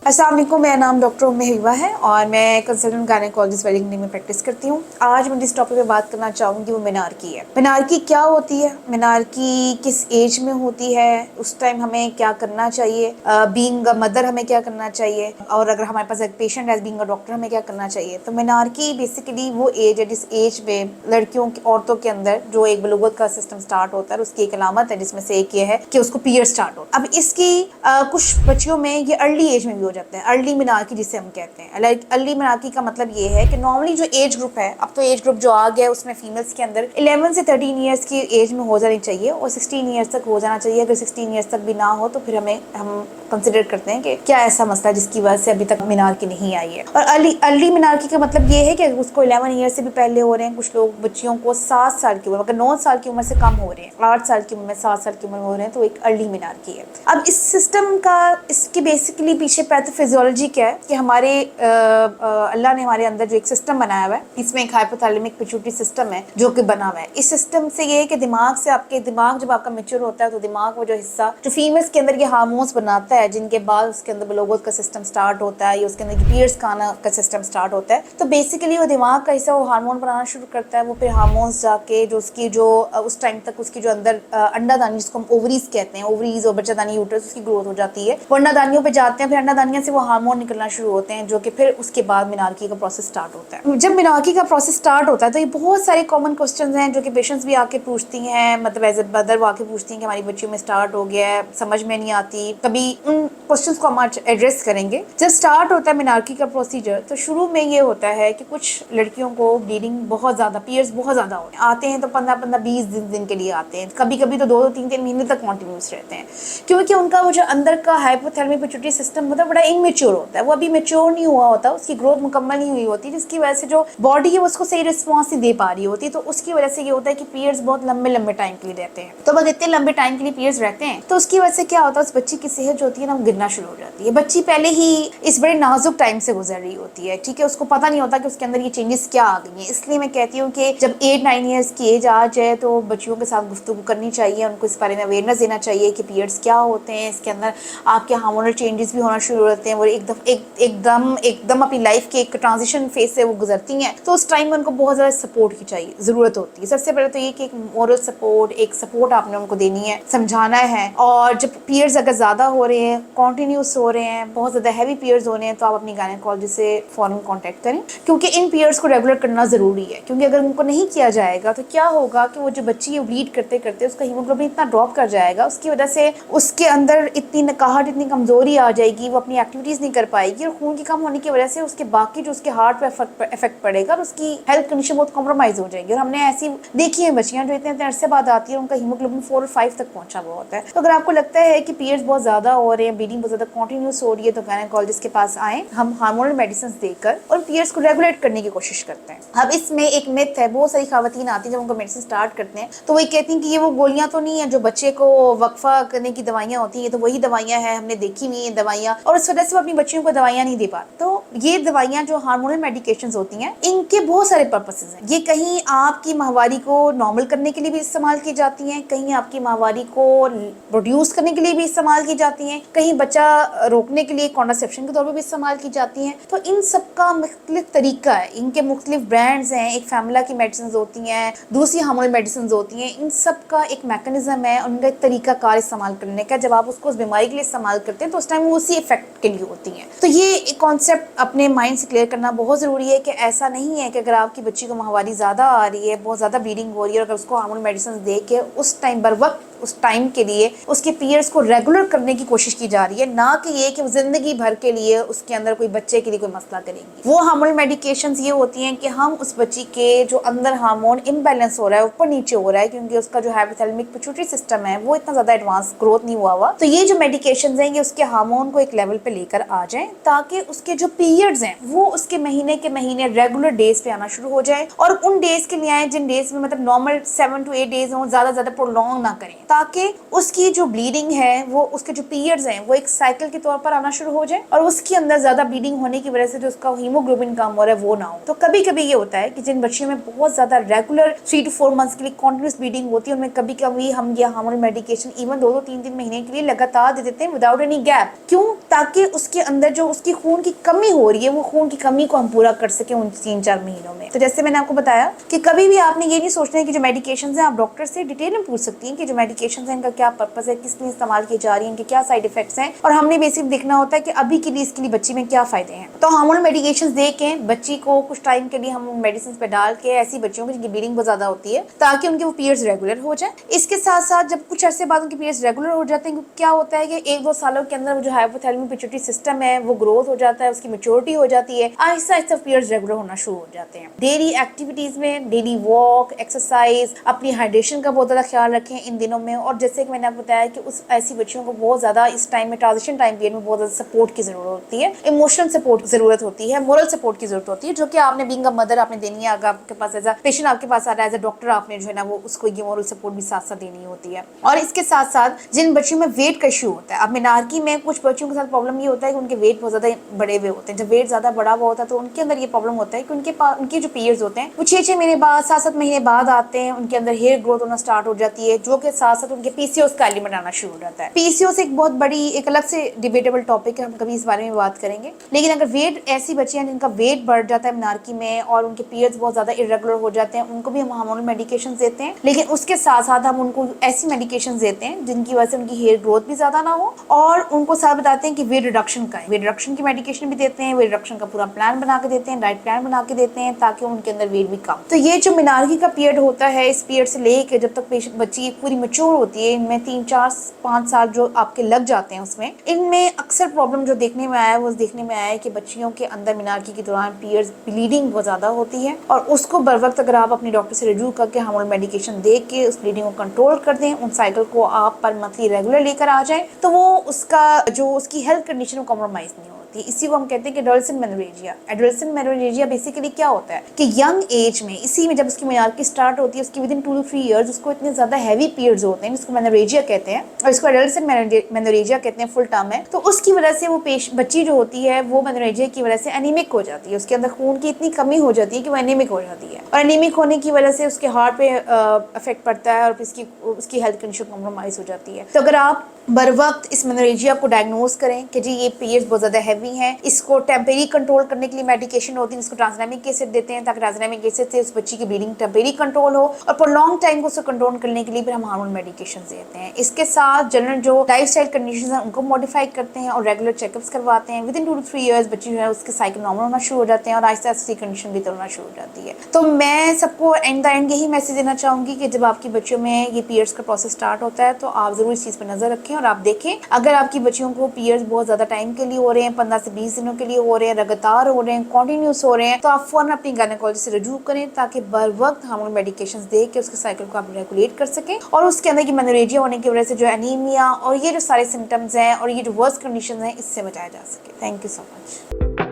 अस्सलाम वालेकुम, मेरा नाम डॉक्टर उम्मे हिबा है और मैं कंसल्टेंट गायनेकोलॉजिस्ट वेलिंगटन में प्रैक्टिस करती हूँ। आज मैं जिस टॉपिक पे बात करना चाहूँगी वो मेनार्की है। मेनार्की क्या होती है, मेनार्की किस एज में होती है, उस टाइम हमें क्या करना चाहिए, बीइंग अ मदर हमें क्या करना चाहिए, और अगर हमारे पास एक पेशेंट है बीइंग अ डॉक्टर हमें क्या करना चाहिए। तो मेनार्की बेसिकली वो एज है जिस एज में लड़कियों औरतों के अंदर जो एक बलूगत का सिस्टम स्टार्ट होता है, उसकी एक अलामत है जिसमें से एक ये है कि उसको पीरियड स्टार्ट हो। अब इसकी कुछ बच्चियों में ये अर्ली एज में भी हो जाते हैं, अर्ली मेनार्की जिसे हम कहते हैं। अर्ली मेनार्की का मतलब ये है कि नॉर्मली जो एज ग्रुप है, अब तो एज ग्रुप जो आ गया है उसमें फीमेल्स के अंदर 11 से 13 ईयर्स की एज में हो जानी चाहिए और 16 ईयर्स तक हो जाना चाहिए। अगर 16 ईयर्स तक भी ना हो तो फिर हम कंसिडर करते हैं कि क्या ऐसा मसला जिसकी वजह से अभी तक मेनार्की नहीं आई है। और अर्ली मेनार्की का मतलब ये है कि उसको 11 ईयर से भी पहले हो रहे हैं, कुछ लोग बच्चियों को 7 साल की उम्र, अगर 9 साल की उम्र से कम हो रहे हैं, 8 साल की उम्र में 7 साल की उम्र में हो रहे हैं, तो एक अर्ली मेनार्की है। अब इस सिस्टम का इसकी बेसिकली पीछे पैथोफिजियोलॉजी क्या है कि हमारे अल्लाह ने हमारे अंदर जो एक सिस्टम बनाया हुआ है, इसमें एक हाइपोथैलेमिक पिट्यूटरी सिस्टम है जो कि बना हुआ है। इस सिस्टम से ये है कि दिमाग से आपके दिमाग जब आपका मेच्योर होता है तो दिमाग वो जो हिस्सा जो फीमेल्स के अंदर ये हार्मोन्स बनाता है, जिनके बाद उसके अंदर बलोगत का सिस्टम स्टार्ट होता है या उसके अंदर पीरियड्स का आना का सिस्टम स्टार्ट होता है, तो बेसिकली वो दिमाग का हिस्सा वो हार्मोन बनाना शुरू करता है। वो फिर हार्मोन्स जाके जो उसकी जो उस टाइम तक उसकी जो अंदर अंडादानी जिसको हम ओवरीज कहते हैं, ओवरीज और बच्चादानी यूट्रस, उसकी ग्रोथ हो जाती है, वो अंडादानियों पे जाते हैं, फिर अंडादानियों से वो हार्मोन निकलना शुरू होते हैं जो कि फिर उसके बाद मेनार्की का प्रोसेस स्टार्ट होता है। जब मेनार्की का प्रोसेस स्टार्ट होता है तो ये बहुत सारे कॉमन क्वेश्चंस हैं जो कि पेशेंट्स भी आके पूछती हैं, मतलब एज ए मदर वो आके पूछती हैं कि हमारी बच्चियों में स्टार्ट हो गया है, समझ में नहीं आती। कभी उन क्वेश्चंस को हम आज एड्रेस करेंगे। जब स्टार्ट होता है मेनार्की का प्रोसीजर तो शुरू में ये होता है कि कुछ लड़कियों को ब्लीडिंग बहुत ज़्यादा, पीरियड्स बहुत ज़्यादा होते आते हैं, तो 15-20 दिन के लिए आते हैं, कभी कभी तो 2-3 महीने तक कॉन्टिन्यूस रहते हैं, क्योंकि उनका वो जो अंदर का हाइपोथैलेमिक पिट्यूटरी सिस्टम होता है बड़ा इमेच्योर होता है, वो अभी मेच्योर नहीं हुआ होता, उसकी ग्रोथ मुकम्मल नहीं हुई होती, जिसकी वजह से जो बॉडी है उसको सही रिस्पॉन्स नहीं दे पा रही होती। तो उसकी वजह से ये होता है कि पीरियड्स बहुत लंबे लंबे टाइम के लिए रहते हैं। तो अगर इतने लंबे टाइम के लिए पीरियड्स रहते हैं तो उसकी वजह से क्या होता है, उस बच्ची की सेहत जो होती है ना वो गिरना शुरू हो जाती है। बच्ची पहले ही इस बड़े नाजुक टाइम से गुजर रही होती है, ठीक है, उसको पता नहीं होता कि उसके अंदर ये चेंजेस क्या आ गई हैं। इसलिए मैं कहती हूँ कि जब 8-9 ईयर्स की एज आ जाए तो बच्चियों के साथ गुफ्तगू करनी चाहिए, उनको इस बारे में अवेयरनेस देना चाहिए कि पीरियड्स क्या होते हैं, इसके अंदर आपके हार्मोनल चेंजेस भी होना शुरू होते हैं, वो एकदम अपनी लाइफ के एक ट्रांजिशन फेज से वो गुजरती हैं। तो उस टाइम में उनको बहुत ज़्यादा सपोर्ट की चाहिए ज़रूरत होती है। सबसे पहले तो ये कि एक मोरल सपोर्ट, एक सपोर्ट आपने उनको देनी है, समझाना है। और जब पीरियड्स अगर ज़्यादा हो रहे हैं, कॉन्टीन्यूस हो रहे हैं, बहुत ज़्यादा हैवी पीरियड्स हो रहे हैं, तो आप अपनी गायनेकोलॉजिस्ट से फ़ौरन कॉन्टैक्ट करें, क्योंकि इन पीरियड्स को रेगुलर करना ज़रूरी है। क्योंकि अगर उनको नहीं किया जाएगा तो क्या होगा कि वो जो बच्ची है ब्लीड करते करते उसका हीमोग्लोबिन इतना ड्रॉप कर जाएगा, उसकी वजह से उसके अंदर इतनी नकाहट, इतनी कमज़ोरी आ जाएगी, वो अपनी एक्टिविटीज़ नहीं कर पाएगी, और खून की कम होने की वजह से उसके बाकी जो उसके हार्ट पे इफेक्ट पड़ेगा और उसकी हेल्थ कंडीशन बहुत कॉम्प्रोमाइज़ हो जाएगी। और हमने ऐसी देखी है बच्चियाँ जो इतने अरसे बाद आती है, उनका हीमोग्लोबिन 4 और 5 तक पहुंचा हुआ होता है। तो अगर आपको लगता है कि पीरियड्स बहुत ज़्यादा हो रहे हैं, ब्लीडिंग बहुत ज़्यादा कॉन्टिन्यूस हो रही है, तो गायनेकोलॉजिस्ट के पास आएँ, हम हार्मोनल मेडिसिन देकर और पीरियड्स को रेगुलेट करने की कोशिश करते हैं। अब इसमें एक मिथ है, बहुत सारी खवातीन आती है जब उनको मेडिसिन स्टार्ट करते हैं तो वही कहती हैं कि ये वो गोलियां तो नहीं है जो बच्चे को वक्फा करने की दवाइयां होती हैं, तो वही दवाइयां हैं, हमने देखी हुई है दवाइयां, और इस वजह से वो अपनी बच्चियों को दवाइयां नहीं दे पाते। तो ये दवाइयां जो हार्मोनल मेडिकेशंस होती हैं, इनके बहुत सारे पर्पसेस हैं। ये कहीं आपकी माहवारी को नॉर्मल करने के लिए भी इस्तेमाल की जाती हैं, कहीं आपकी माहवारी को प्रोड्यूस करने के लिए भी इस्तेमाल की जाती हैं, कहीं बच्चा रोकने के लिए कॉन्ट्रासेप्शन के तौर पर भी इस्तेमाल की जाती हैं। तो इन सब का मुख्तलिफ तरीका है, इनके मुख्तलिफ ब्रांड्स हैं, एक फैमिला की मेडिसिन होती हैं, दूसरी हार्मोनल मेडिसिन होती हैं, इन सब का एक मैकेनिज्म है, उनका एक तरीका कार इस्तेमाल करने का। जब आप उसको उस बीमारी के लिए इस्तेमाल करते हैं तो उस टाइम वो उसी इफेक्ट के लिए होती हैं। तो ये कॉन्सेप्ट अपने माइंड से क्लियर करना बहुत ज़रूरी है कि ऐसा नहीं है कि अगर आपकी बच्ची को माहवारी ज़्यादा आ रही है, बहुत ज़्यादा ब्लीडिंग हो रही है, और अगर उसको हार्मोनल मेडिसिन दे के उस टाइम बर वक्त उस टाइम के लिए उसके पीरियड्स को रेगुलर करने की कोशिश की जा रही है, ना कि ये कि ज़िंदगी भर के लिए उसके अंदर कोई बच्चे के लिए कोई मसला करेंगी। वो हार्मोनल मेडिकेशंस ये होती हैं कि हम उस बच्ची के जो अंदर हार्मोन इम्बैलेंस हो रहा है, ऊपर नीचे हो रहा है, क्योंकि उसका जो हाइपोथैलेमिक पिट्यूटरी सिस्टम है वो इतना ज़्यादा एडवांस ग्रोथ नहीं हुआ, तो ये जो मेडिकेशंस हैं ये उसके हार्मोन को एक लेवल पे लेकर आ जाएं, ताकि उसके जो पीरियड्स हैं वो उसके महीने के महीने रेगुलर डेज पे आना शुरू हो जाए, और उन डेज के लिए आए जिन डेज में मतलब नॉर्मल 7 to 8 डेज हो, ज़्यादा प्रोलॉन्ग ना करें, ताकि उसकी जो ब्लीडिंग है, वो उसके जो पीरियड्स हैं वो एक साइकिल के तौर पर आना शुरू हो जाए और उसके अंदर ज्यादा ब्लीडिंग होने की वजह से जो उसका हीमोग्लोबिन कम हो रहा है वो ना हो। तो कभी कभी ये होता है कि जिन बच्चियों में बहुत ज्यादा रेगुलर 3 to 4 मंथ्स के लिए कॉन्टिन्यूस ब्लीडिंग होती है, उनमें कभी कभी हम ये हार्मोनल मेडिकेशन इवन 2-3 महीने के लिए लगातार दे देते हैं विदाउट एनी गैप। क्यों? ताकि उसके अंदर जो उसकी खून की कमी हो रही है वो खून की कमी को हम पूरा कर सके उन 3-4 महीनों में। तो जैसे मैंने आपको बताया कि कभी भी आपने ये नहीं सोचना है कि जो मेडिकेशन है, आप डॉक्टर से डिटेल में पूछ सकती हैं कि जो मेडिकेशन है इनका क्या पर्पस है, किस लिए इस्तेमाल की जा रही है, इनके क्या साइड इफेक्ट्स हैं, और हमने बेसिक देखना होता है कि अभी के लिए इसके लिए बच्ची में क्या फायदे हैं। तो हार्मोनल मेडिकेशन दे के बच्ची को कुछ टाइम के लिए हम मेडिसिन पे डाल के ऐसी बच्चियों की जिनकी ब्लीडिंग बहुत ज्यादा होती है ताकि उनके वो पीरियड्स रेगुलर हो जाए। इसके साथ साथ जब कुछ अर्से बाद उनके पीरियड्स रेगुलर हो जाते हैं, क्या होता है कि 1-2 सालों के अंदर जो हाइपोथैलेमस पिट्यूटरी सिस्टम है वो ग्रोथ हो जाता है, उसकी मैच्योरिटी हो जाती है, आहिस्ता आहिस्ता पीरियड्स रेगुलर होना शुरू हो जाते हैं। डेली एक्टिविटीज में डेली वॉक, एक्सरसाइज, अपनी हाइड्रेशन का बहुत ज्यादा ख्याल रखें इन दिनों में। और जैसे कि मैंने आपको बताया कि उस ऐसी बच्चियों को बहुत ज्यादा इस टाइम में, ट्रांजिशन टाइम पीरियड में बहुत ज्यादा सपोर्ट की जरूरत होती है, इमोशनल सपोर्ट की जरूरत होती है, मोरल सपोर्ट की जरूरत होती है, जो कि आपने बीइंग अ मदर आपने देनी है। अगर आपके पास एज अ पेशेंट आपके पास आ रहा है, एज अ डॉक्टर आपने जो है ना वो उसको ये मोरल सपोर्ट भी साथ साथ देनी होती है। और इसके साथ साथ जिन बच्चियों में वेट का इशू होता है, अब मेनार्की में कुछ बच्चों के साथ प्रॉब्लम ये होता है कि उनके वेट बहुत ज्यादा बड़े हुए होते हैं। जब वेट ज्यादा बड़ा हुआ होता है तो उनके अंदर ये प्रॉब्लम होता है कि उनके जो पीरियड्स होते हैं वो 6-6 महीने बाद, 7-7 महीने बाद आते हैं। उनके अंदर हेयर ग्रोथ होना स्टार्ट हो जाती है, जो के साथ साथ उनके पीसीओएस का एलिमेंट आना शुरू हो जाता है। पीसीओएस एक बहुत बड़ी, एक अलग से डिबेटेबल टॉपिक है, हम कभी इस बारे में बात करेंगे। लेकिन अगर वेट, ऐसी बच्चियां जिनका वेट बढ़ जाता है मेनार्की में और उनके पीरियड्स बहुत ज्यादा इरेगुलर हो जाते हैं, उनको भी हम हार्मोनल मेडिकेशन देते हैं। लेकिन उसके साथ साथ हम उनको ऐसी मेडिकेशन देते हैं जिनकी वजह से उनकी हेयर ग्रोथ भी ज्यादा ना हो, और उनको साथ बताते हैं कि वेट रिडक्शन का है, वेट रिडक्शन की मेडिकेशन भी देते हैं, वेट रिडक्शन का पूरा प्लान बना के देते हैं, डाइट प्लान बना के देते हैं ताकि उनके अंदर वेट भी कम। तो ये जो मेनार्की का पीरियड होता है, इस पीरियड से लेके जब तक पेशेंट बच्ची पूरी मैच्योर होती है, इनमें 3-4-5 साल जो आपके लग जाते हैं, उसमें इनमें अक्सर प्रॉब्लम जो देखने में आया है वो देखने में आया है कि बच्चियों के अंदर मेनार्की के दौरान पीरियड्स ब्लीडिंग बहुत ज्यादा होती है, और उसको बर वक्त अगर आप अपने डॉक्टर से रिव्यू करके हार्मोनल मेडिकेशन दे के उस ब्लीडिंग को कंट्रोल कर दें, उन साइकिल को आप पर मंथली रेगुलर लेकर आ जाए, तो वो उसका जो उसकी हेल्थ कंडीशन कॉम्प्रोमाइज नहीं होती। इसी को हम कहते हैं कि adolescent menorrhagia. Adolescent menorrhagia basically क्या होता है कि यंग एज में, इसी में जब उसकी मेनार्की स्टार्ट होती है, उसकी विदिन 2 to 3 इयर्स उसको इतने ज्यादा हैवी पीरियड्स होते हैं जिसको मेनोरेजिया कहते हैं, और इसको एडोलेसेंट मेनोरेजिया कहते हैं, फुल टर्म है। तो उसकी वजह से वो बच्ची जो होती है वो मेनोरेजिया की वजह से एनीमिक हो जाती है, उसके अंदर खून की इतनी कमी हो जाती है कि वो एनीमिक हो जाती है, और एनीमिक होने की वजह से उसके हार्ट पे इफेक्ट पड़ता है और उसकी हेल्थ कंडीशन कॉम्प्रोमाइज हो जाती है। तो अगर आप बर वक्त इस मेनोरेजिया को डायग्नोज करें कि जी ये पीरियड्स बहुत ज्यादा हैवी हैं, इसको टेम्परेरी कंट्रोल करने के लिए मेडिकेशन होती है, इसको ट्रांसनेमिक एसिड देते हैं ताकि ट्रांसनेमिक एसिड से उस बच्ची की ब्लीडिंग टेम्परेरी कंट्रोल हो, और फॉर लॉन्ग टाइम को उसको कंट्रोल करने के लिए फिर हम हार्मोन मेडिकेशन देते हैं। इसके साथ जनरल जो लाइफस्टाइल कंडीशंस हैं उनको मॉडिफाई करते हैं और रेगुलर चेकअप्स करवाते हैं। विदिन 2 to 3 इयर्स बच्ची जो है उसके साइकिल नॉर्मल होना शुरू हो जाते हैं और आहिस्ता आहिस्ता कंडीशन भी होना शुरू हो जाती है। तो मैं सबको एंड द एंड यही मैसेज देना चाहूंगी कि जब आपकी बच्चियों में ये पीरियड्स का प्रोसेस स्टार्ट होता है तो आप जरूर इस चीज पर नजर रखें और आप देखें अगर आपकी बच्चियों को पीरियड्स बहुत ज्यादा टाइम के लिए हो रहे हैं, 15 से 20 दिनों के लिए हो रहे हैं, लगातार हो रहे हैं, कॉन्टिन्यूस हो रहे हैं, तो आप फौरन अपनी गायनेकोलॉजिस्ट से रिव्यू करें ताकि बर वक्त हार्मोन मेडिकेशंस दे के उसके साइकिल को आप रेगुलेट कर सकें और उसके अंदर की मेनोरेजिया होने की वजह से जो एनीमिया और ये जो सारे सिम्टम्स हैं और ये जो वर्स्ट कंडीशन है इससे बचाया जा सके। Thank you so much.